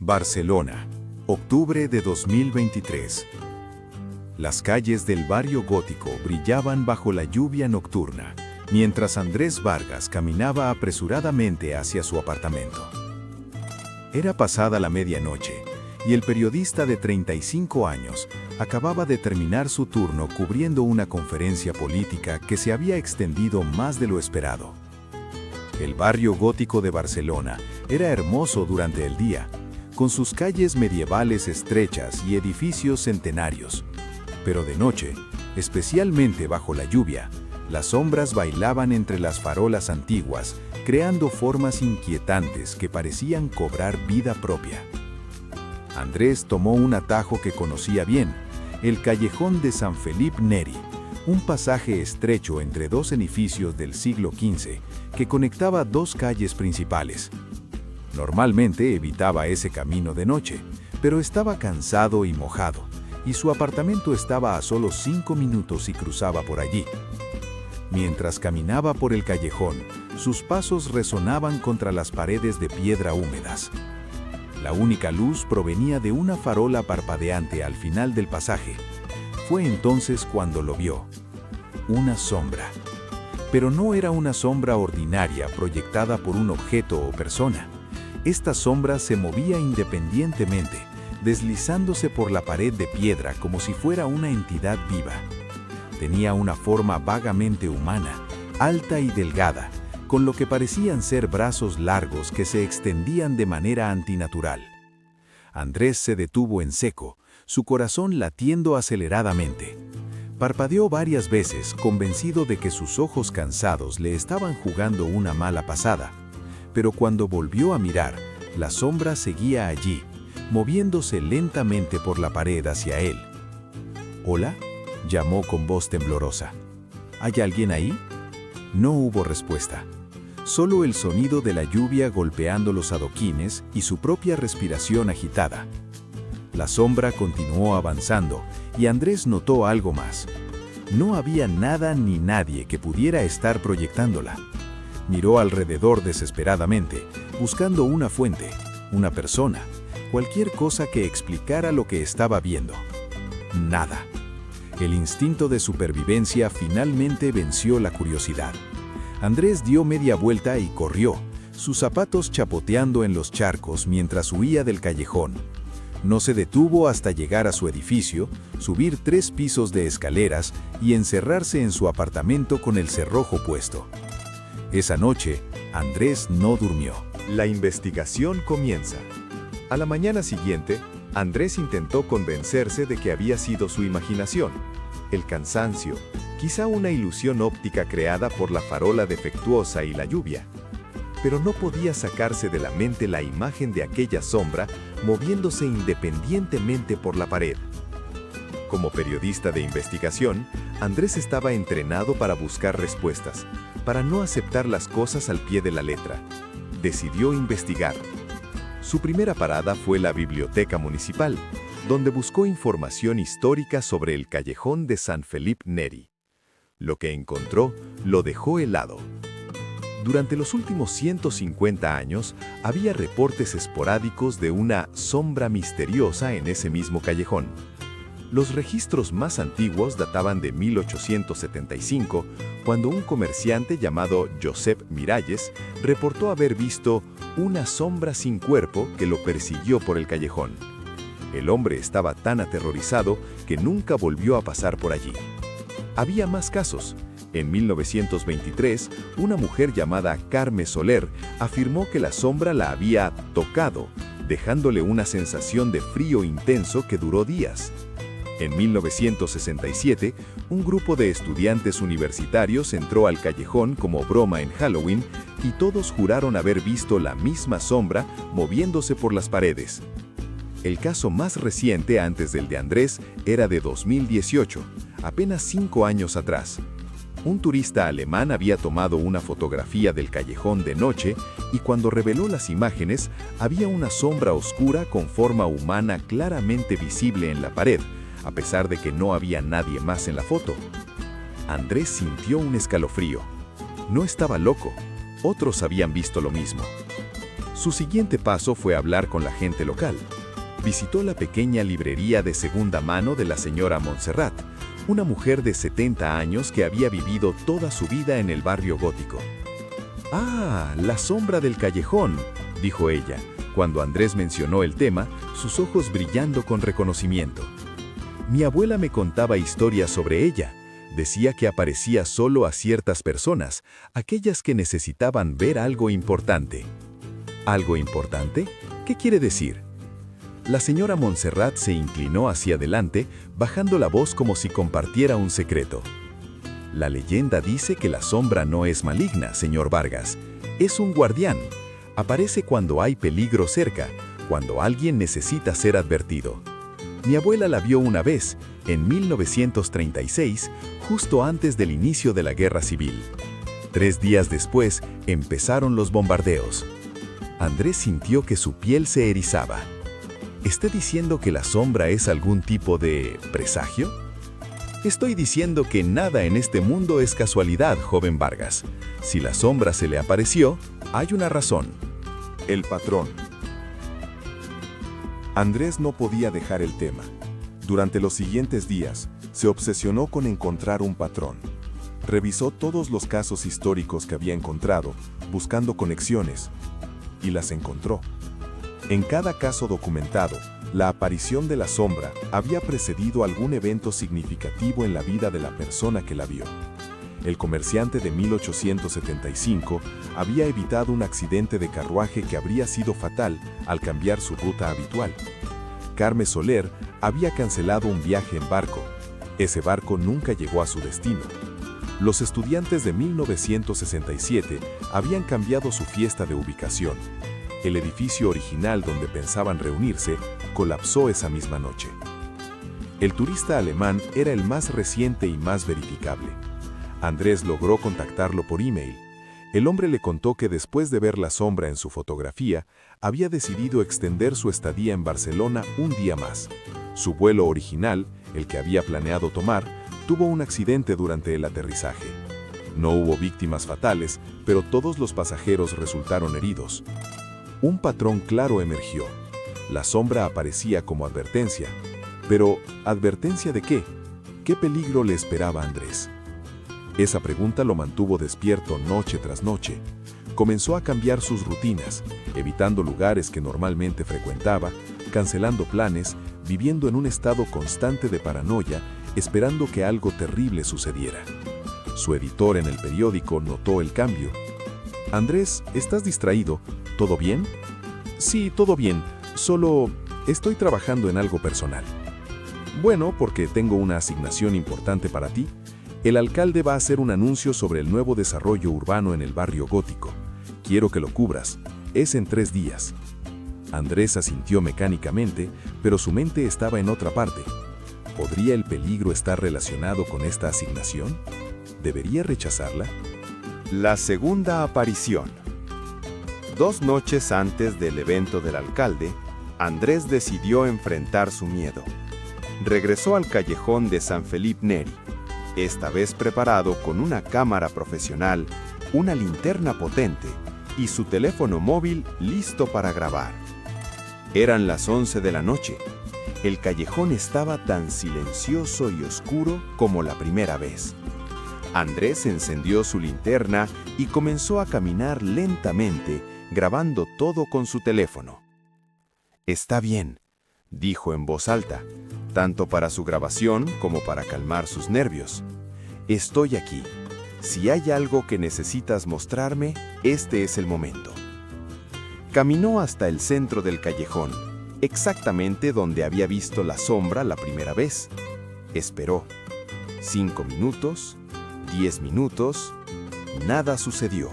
Barcelona, octubre de 2023. Las calles del barrio gótico brillaban bajo la lluvia nocturna, mientras Andrés Vargas caminaba apresuradamente hacia su apartamento. Era pasada la medianoche, y el periodista de 35 años acababa de terminar su turno cubriendo una conferencia política que se había extendido más de lo esperado. El barrio gótico de Barcelona era hermoso durante el día, con sus calles medievales estrechas y edificios centenarios. Pero de noche, especialmente bajo la lluvia, las sombras bailaban entre las farolas antiguas, creando formas inquietantes que parecían cobrar vida propia. Andrés tomó un atajo que conocía bien, el callejón de San Felip Neri, un pasaje estrecho entre dos edificios del siglo XV que conectaba dos calles principales. Normalmente evitaba ese camino de noche, pero estaba cansado y mojado, y su apartamento estaba a solo 5 minutos y cruzaba por allí. Mientras caminaba por el callejón, sus pasos resonaban contra las paredes de piedra húmedas. La única luz provenía de una farola parpadeante al final del pasaje. Fue entonces cuando lo vio. Una sombra. Pero no era una sombra ordinaria proyectada por un objeto o persona. Esta sombra se movía independientemente, deslizándose por la pared de piedra como si fuera una entidad viva. Tenía una forma vagamente humana, alta y delgada, con lo que parecían ser brazos largos que se extendían de manera antinatural. Andrés se detuvo en seco, su corazón latiendo aceleradamente. Parpadeó varias veces, convencido de que sus ojos cansados le estaban jugando una mala pasada. Pero cuando volvió a mirar, la sombra seguía allí, moviéndose lentamente por la pared hacia él. «¿Hola?», llamó con voz temblorosa. «¿Hay alguien ahí?». No hubo respuesta. Solo el sonido de la lluvia golpeando los adoquines y su propia respiración agitada. La sombra continuó avanzando y Andrés notó algo más. No había nada ni nadie que pudiera estar proyectándola. Miró alrededor desesperadamente, buscando una fuente, una persona, cualquier cosa que explicara lo que estaba viendo. Nada. El instinto de supervivencia finalmente venció la curiosidad. Andrés dio media vuelta y corrió, sus zapatos chapoteando en los charcos mientras huía del callejón. No se detuvo hasta llegar a su edificio, subir 3 pisos de escaleras y encerrarse en su apartamento con el cerrojo puesto. Esa noche, Andrés no durmió. La investigación comienza. A la mañana siguiente, Andrés intentó convencerse de que había sido su imaginación, el cansancio, quizá una ilusión óptica creada por la farola defectuosa y la lluvia. Pero no podía sacarse de la mente la imagen de aquella sombra moviéndose independientemente por la pared. Como periodista de investigación, Andrés estaba entrenado para buscar respuestas, para no aceptar las cosas al pie de la letra. Decidió investigar. Su primera parada fue la Biblioteca Municipal, donde buscó información histórica sobre el callejón de San Felip Neri. Lo que encontró lo dejó helado. Durante los últimos 150 años, había reportes esporádicos de una sombra misteriosa en ese mismo callejón. Los registros más antiguos databan de 1875, cuando un comerciante llamado Josep Miralles reportó haber visto una sombra sin cuerpo que lo persiguió por el callejón. El hombre estaba tan aterrorizado que nunca volvió a pasar por allí. Había más casos. En 1923, una mujer llamada Carme Soler afirmó que la sombra la había tocado, dejándole una sensación de frío intenso que duró días. En 1967, un grupo de estudiantes universitarios entró al callejón como broma en Halloween y todos juraron haber visto la misma sombra moviéndose por las paredes. El caso más reciente antes del de Andrés era de 2018, apenas 5 años atrás. Un turista alemán había tomado una fotografía del callejón de noche y cuando reveló las imágenes, había una sombra oscura con forma humana claramente visible en la pared, a pesar de que no había nadie más en la foto. Andrés sintió un escalofrío. No estaba loco. Otros habían visto lo mismo. Su siguiente paso fue hablar con la gente local. Visitó la pequeña librería de segunda mano de la señora Montserrat, una mujer de 70 años que había vivido toda su vida en el barrio gótico. «Ah, la sombra del callejón», dijo ella, cuando Andrés mencionó el tema, sus ojos brillando con reconocimiento. «Mi abuela me contaba historias sobre ella. Decía que aparecía solo a ciertas personas, aquellas que necesitaban ver algo importante». ¿Algo importante? ¿Qué quiere decir? La señora Montserrat se inclinó hacia adelante, bajando la voz como si compartiera un secreto. La leyenda dice que la sombra no es maligna, señor Vargas. Es un guardián. Aparece cuando hay peligro cerca, cuando alguien necesita ser advertido. Mi abuela la vio una vez, en 1936, justo antes del inicio de la Guerra Civil. 3 días después, empezaron los bombardeos. Andrés sintió que su piel se erizaba. ¿Está diciendo que la sombra es algún tipo de presagio? Estoy diciendo que nada en este mundo es casualidad, joven Vargas. Si la sombra se le apareció, hay una razón. El patrón. Andrés no podía dejar el tema. Durante los siguientes días, se obsesionó con encontrar un patrón. Revisó todos los casos históricos que había encontrado, buscando conexiones, y las encontró. En cada caso documentado, la aparición de la sombra había precedido algún evento significativo en la vida de la persona que la vio. El comerciante de 1875 había evitado un accidente de carruaje que habría sido fatal al cambiar su ruta habitual. Carmen Soler había cancelado un viaje en barco. Ese barco nunca llegó a su destino. Los estudiantes de 1967 habían cambiado su fiesta de ubicación. El edificio original donde pensaban reunirse colapsó esa misma noche. El turista alemán era el más reciente y más verificable. Andrés logró contactarlo por email. El hombre le contó que después de ver la sombra en su fotografía, había decidido extender su estadía en Barcelona un día más. Su vuelo original, el que había planeado tomar, tuvo un accidente durante el aterrizaje. No hubo víctimas fatales, pero todos los pasajeros resultaron heridos. Un patrón claro emergió. La sombra aparecía como advertencia. Pero, ¿advertencia de qué? ¿Qué peligro le esperaba a Andrés? Esa pregunta lo mantuvo despierto noche tras noche. Comenzó a cambiar sus rutinas, evitando lugares que normalmente frecuentaba, cancelando planes, viviendo en un estado constante de paranoia, esperando que algo terrible sucediera. Su editor en el periódico notó el cambio. «Andrés, ¿estás distraído? ¿Todo bien?» «Sí, todo bien. Solo estoy trabajando en algo personal». «Bueno, porque tengo una asignación importante para ti. El alcalde va a hacer un anuncio sobre el nuevo desarrollo urbano en el barrio gótico. Quiero que lo cubras. Es en 3 días». Andrés asintió mecánicamente, pero su mente estaba en otra parte. ¿Podría el peligro estar relacionado con esta asignación? ¿Debería rechazarla? La segunda aparición. 2 noches antes del evento del alcalde, Andrés decidió enfrentar su miedo. Regresó al callejón de San Felipe Neri, esta vez preparado con una cámara profesional, una linterna potente y su teléfono móvil listo para grabar. Eran las 11 de la noche. El callejón estaba tan silencioso y oscuro como la primera vez. Andrés encendió su linterna y comenzó a caminar lentamente, grabando todo con su teléfono. «Está bien», dijo en voz alta, tanto para su grabación como para calmar sus nervios. «Estoy aquí. Si hay algo que necesitas mostrarme, este es el momento». Caminó hasta el centro del callejón, exactamente donde había visto la sombra la primera vez. Esperó. 5 minutos, 10 minutos, nada sucedió.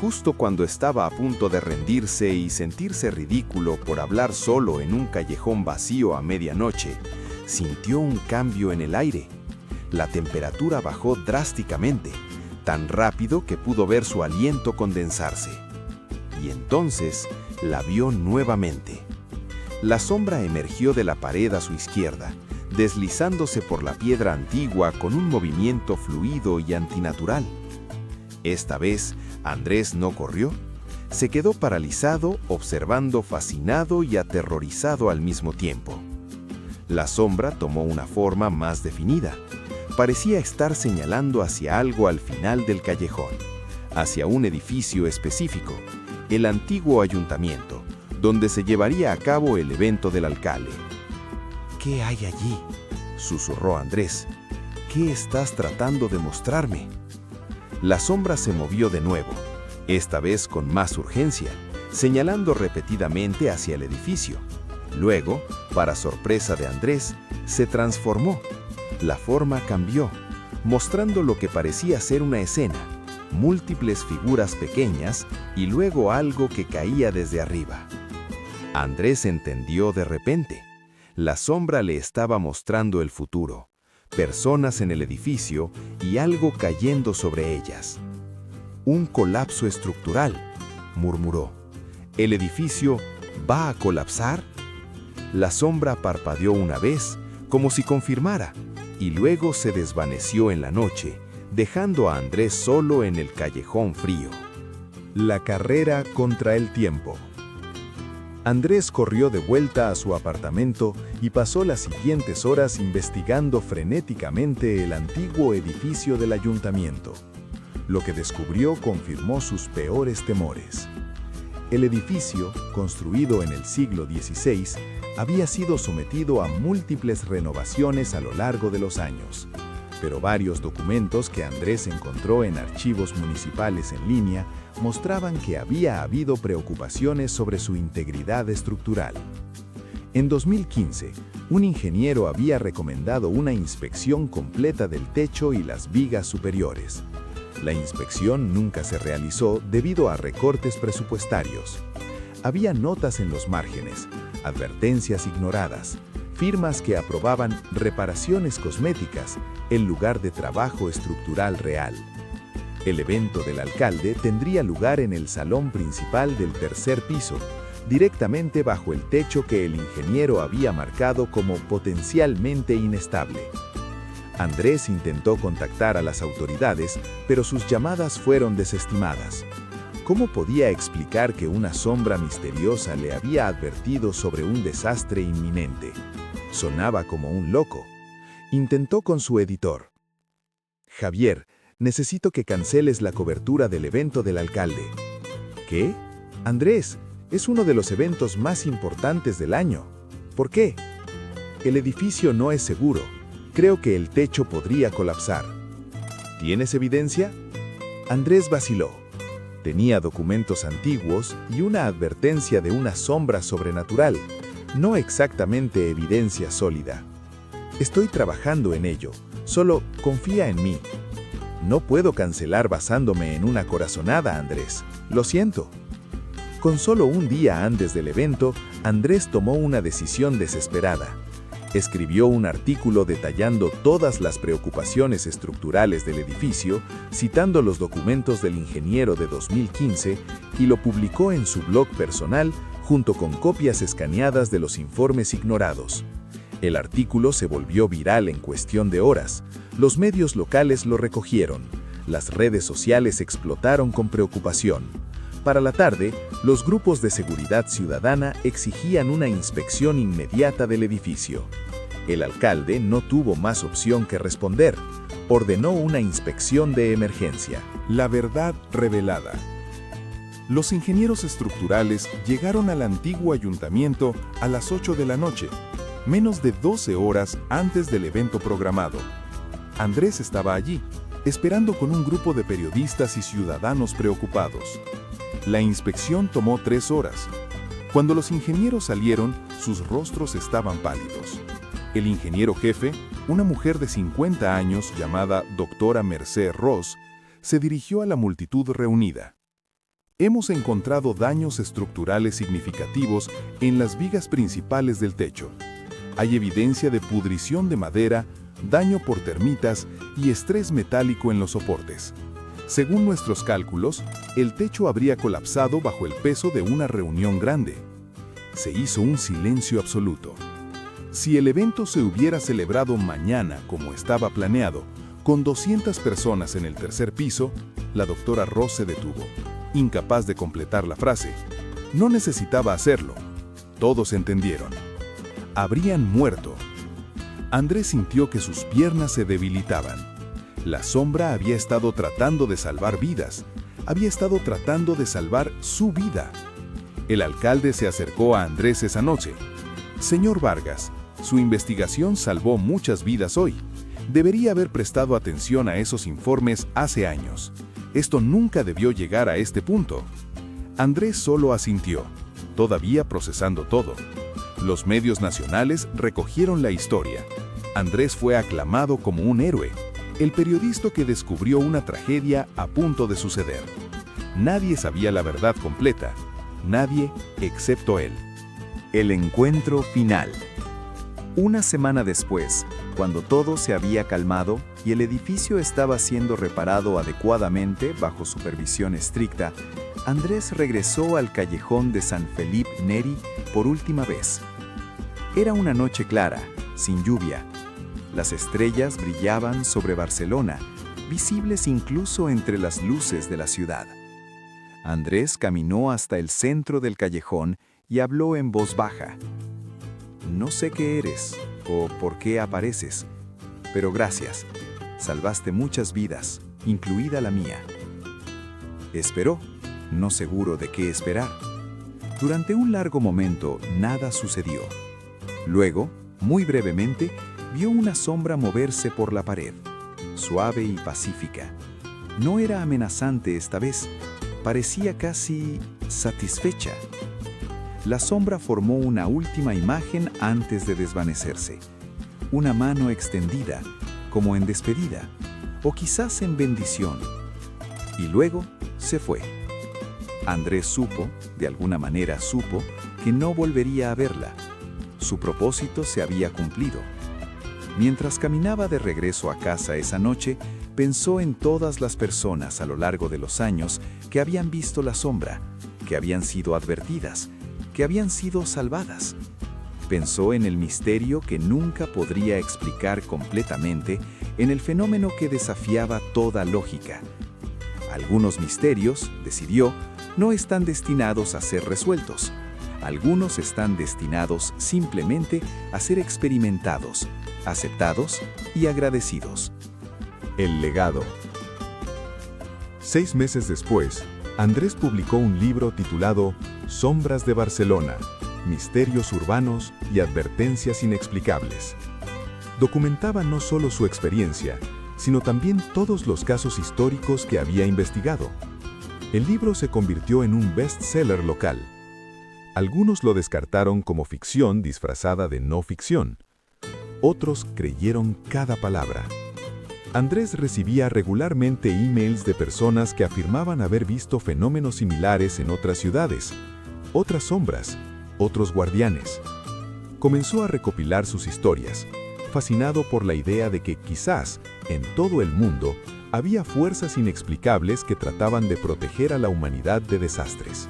Justo cuando estaba a punto de rendirse y sentirse ridículo por hablar solo en un callejón vacío a medianoche, sintió un cambio en el aire. La temperatura bajó drásticamente, tan rápido que pudo ver su aliento condensarse. Y entonces la vio nuevamente. La sombra emergió de la pared a su izquierda, deslizándose por la piedra antigua con un movimiento fluido y antinatural. Esta vez, Andrés no corrió. Se quedó paralizado, observando, fascinado y aterrorizado al mismo tiempo. La sombra tomó una forma más definida. Parecía estar señalando hacia algo al final del callejón, hacia un edificio específico, el antiguo ayuntamiento, donde se llevaría a cabo el evento del alcalde. «¿Qué hay allí?», susurró Andrés. «¿Qué estás tratando de mostrarme?». La sombra se movió de nuevo, esta vez con más urgencia, señalando repetidamente hacia el edificio. Luego, para sorpresa de Andrés, se transformó. La forma cambió, mostrando lo que parecía ser una escena, múltiples figuras pequeñas y luego algo que caía desde arriba. Andrés entendió de repente. La sombra le estaba mostrando el futuro, personas en el edificio y algo cayendo sobre ellas. «Un colapso estructural», murmuró. «¿El edificio va a colapsar?». La sombra parpadeó una vez, como si confirmara, y luego se desvaneció en la noche, dejando a Andrés solo en el callejón frío. La carrera contra el tiempo. Andrés corrió de vuelta a su apartamento y pasó las siguientes horas investigando frenéticamente el antiguo edificio del ayuntamiento. Lo que descubrió confirmó sus peores temores. El edificio, construido en el siglo XVI, había sido sometido a múltiples renovaciones a lo largo de los años, pero varios documentos que Andrés encontró en archivos municipales en línea mostraban que había habido preocupaciones sobre su integridad estructural. En 2015, un ingeniero había recomendado una inspección completa del techo y las vigas superiores. La inspección nunca se realizó debido a recortes presupuestarios. Había notas en los márgenes, advertencias ignoradas, firmas que aprobaban reparaciones cosméticas en lugar de trabajo estructural real. El evento del alcalde tendría lugar en el salón principal del tercer piso, directamente bajo el techo que el ingeniero había marcado como potencialmente inestable. Andrés intentó contactar a las autoridades, pero sus llamadas fueron desestimadas. ¿Cómo podía explicar que una sombra misteriosa le había advertido sobre un desastre inminente? Sonaba como un loco. Intentó con su editor. «Javier, necesito que canceles la cobertura del evento del alcalde». «¿Qué? Andrés, es uno de los eventos más importantes del año». «¿Por qué?». «El edificio no es seguro. Creo que el techo podría colapsar». «¿Tienes evidencia?». Andrés vaciló. Tenía documentos antiguos y una advertencia de una sombra sobrenatural, no exactamente evidencia sólida. «Estoy trabajando en ello, solo confía en mí». «No puedo cancelar basándome en una corazonada, Andrés. Lo siento». Con solo un día antes del evento, Andrés tomó una decisión desesperada. Escribió un artículo detallando todas las preocupaciones estructurales del edificio, citando los documentos del ingeniero de 2015, y lo publicó en su blog personal junto con copias escaneadas de los informes ignorados. El artículo se volvió viral en cuestión de horas. Los medios locales lo recogieron. Las redes sociales explotaron con preocupación. Para la tarde, los grupos de seguridad ciudadana exigían una inspección inmediata del edificio. El alcalde no tuvo más opción que responder. Ordenó una inspección de emergencia. La verdad revelada. Los ingenieros estructurales llegaron al antiguo ayuntamiento a las 8 de la noche, menos de 12 horas antes del evento programado. Andrés estaba allí, esperando con un grupo de periodistas y ciudadanos preocupados. La inspección tomó 3 horas. Cuando los ingenieros salieron, sus rostros estaban pálidos. El ingeniero jefe, una mujer de 50 años llamada doctora Merced Ross, se dirigió a la multitud reunida. «Hemos encontrado daños estructurales significativos en las vigas principales del techo. Hay evidencia de pudrición de madera, daño por termitas y estrés metálico en los soportes. Según nuestros cálculos, el techo habría colapsado bajo el peso de una reunión grande». Se hizo un silencio absoluto. Si el evento se hubiera celebrado mañana como estaba planeado, con 200 personas en el tercer piso, la doctora Ross se detuvo. incapaz de completar la frase. No necesitaba hacerlo. Todos entendieron. Habrían muerto. Andrés sintió que sus piernas se debilitaban. La sombra había estado tratando de salvar vidas. Había estado tratando de salvar su vida. El alcalde se acercó a Andrés esa noche. Señor Vargas, su investigación salvó muchas vidas hoy. Debería haber prestado atención a esos informes hace años. Esto nunca debió llegar a este punto. Andrés solo asintió, todavía procesando todo. Los medios nacionales recogieron la historia. Andrés fue aclamado como un héroe, el periodista que descubrió una tragedia a punto de suceder. Nadie sabía la verdad completa, nadie excepto él. El encuentro final. Una semana después, cuando todo se había calmado y el edificio estaba siendo reparado adecuadamente bajo supervisión estricta, Andrés regresó al callejón de San Felipe Neri por última vez. Era una noche clara, sin lluvia. Las estrellas brillaban sobre Barcelona, visibles incluso entre las luces de la ciudad. Andrés caminó hasta el centro del callejón y habló en voz baja. No sé qué eres o por qué apareces, pero gracias. Salvaste muchas vidas, incluida la mía. Esperó, no seguro de qué esperar. Durante un largo momento, nada sucedió. Luego, muy brevemente, vio una sombra moverse por la pared, suave y pacífica. No era amenazante esta vez, parecía casi satisfecha. La sombra formó una última imagen antes de desvanecerse. Una mano extendida, como en despedida, o quizás en bendición. Y luego se fue. Andrés supo, de alguna manera supo, que no volvería a verla. Su propósito se había cumplido. Mientras caminaba de regreso a casa esa noche, pensó en todas las personas a lo largo de los años que habían visto la sombra, que habían sido advertidas, que habían sido salvadas. Pensó en el misterio que nunca podría explicar completamente, en el fenómeno que desafiaba toda lógica. Algunos misterios, decidió, no están destinados a ser resueltos. Algunos están destinados simplemente a ser experimentados, aceptados y agradecidos. El legado. 6 meses después, Andrés publicó un libro titulado Sombras de Barcelona, Misterios Urbanos y Advertencias Inexplicables. Documentaba no solo su experiencia, sino también todos los casos históricos que había investigado. El libro se convirtió en un bestseller local. Algunos lo descartaron como ficción disfrazada de no ficción. Otros creyeron cada palabra. Andrés recibía regularmente emails de personas que afirmaban haber visto fenómenos similares en otras ciudades, otras sombras, otros guardianes. Comenzó a recopilar sus historias, fascinado por la idea de que quizás, en todo el mundo, había fuerzas inexplicables que trataban de proteger a la humanidad de desastres.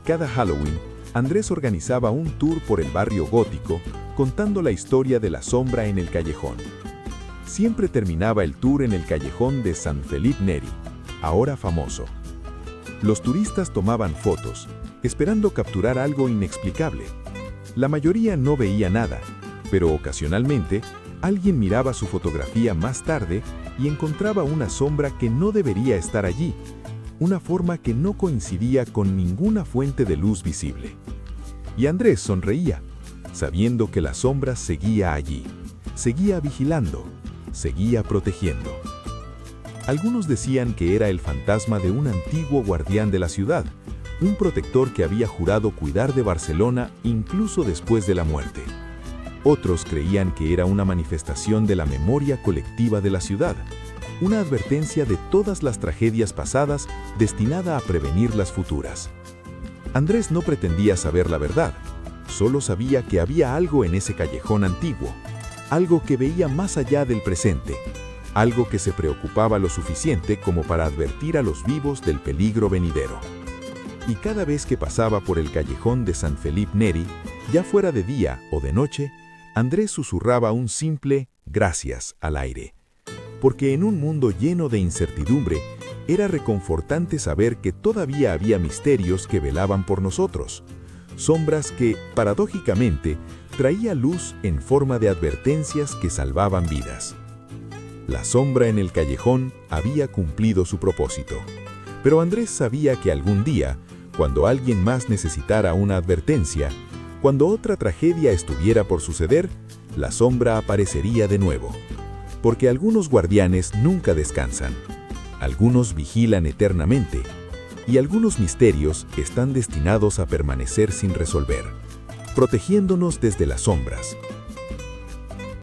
Cada Halloween, Andrés organizaba un tour por el barrio gótico, contando la historia de la sombra en el callejón. Siempre terminaba el tour en el callejón de San Felipe Neri, ahora famoso. Los turistas tomaban fotos, esperando capturar algo inexplicable. La mayoría no veía nada, pero ocasionalmente alguien miraba su fotografía más tarde y encontraba una sombra que no debería estar allí, una forma que no coincidía con ninguna fuente de luz visible. Y Andrés sonreía, sabiendo que la sombra seguía allí, seguía vigilando, seguía protegiendo. Algunos decían que era el fantasma de un antiguo guardián de la ciudad, un protector que había jurado cuidar de Barcelona incluso después de la muerte. Otros creían que era una manifestación de la memoria colectiva de la ciudad, una advertencia de todas las tragedias pasadas destinada a prevenir las futuras. Andrés no pretendía saber la verdad, solo sabía que había algo en ese callejón antiguo, algo que veía más allá del presente, algo que se preocupaba lo suficiente como para advertir a los vivos del peligro venidero. Y cada vez que pasaba por el callejón de San Felipe Neri, ya fuera de día o de noche, Andrés susurraba un simple «gracias» al aire. Porque en un mundo lleno de incertidumbre, Era reconfortante saber que todavía había misterios que velaban por nosotros, sombras que, paradójicamente, traía luz en forma de advertencias que salvaban vidas. La sombra en el callejón había cumplido su propósito, pero Andrés sabía que algún día, cuando alguien más necesitara una advertencia, cuando otra tragedia estuviera por suceder, la sombra aparecería de nuevo. Porque algunos guardianes nunca descansan, algunos vigilan eternamente, y algunos misterios están destinados a permanecer sin resolver, protegiéndonos desde las sombras,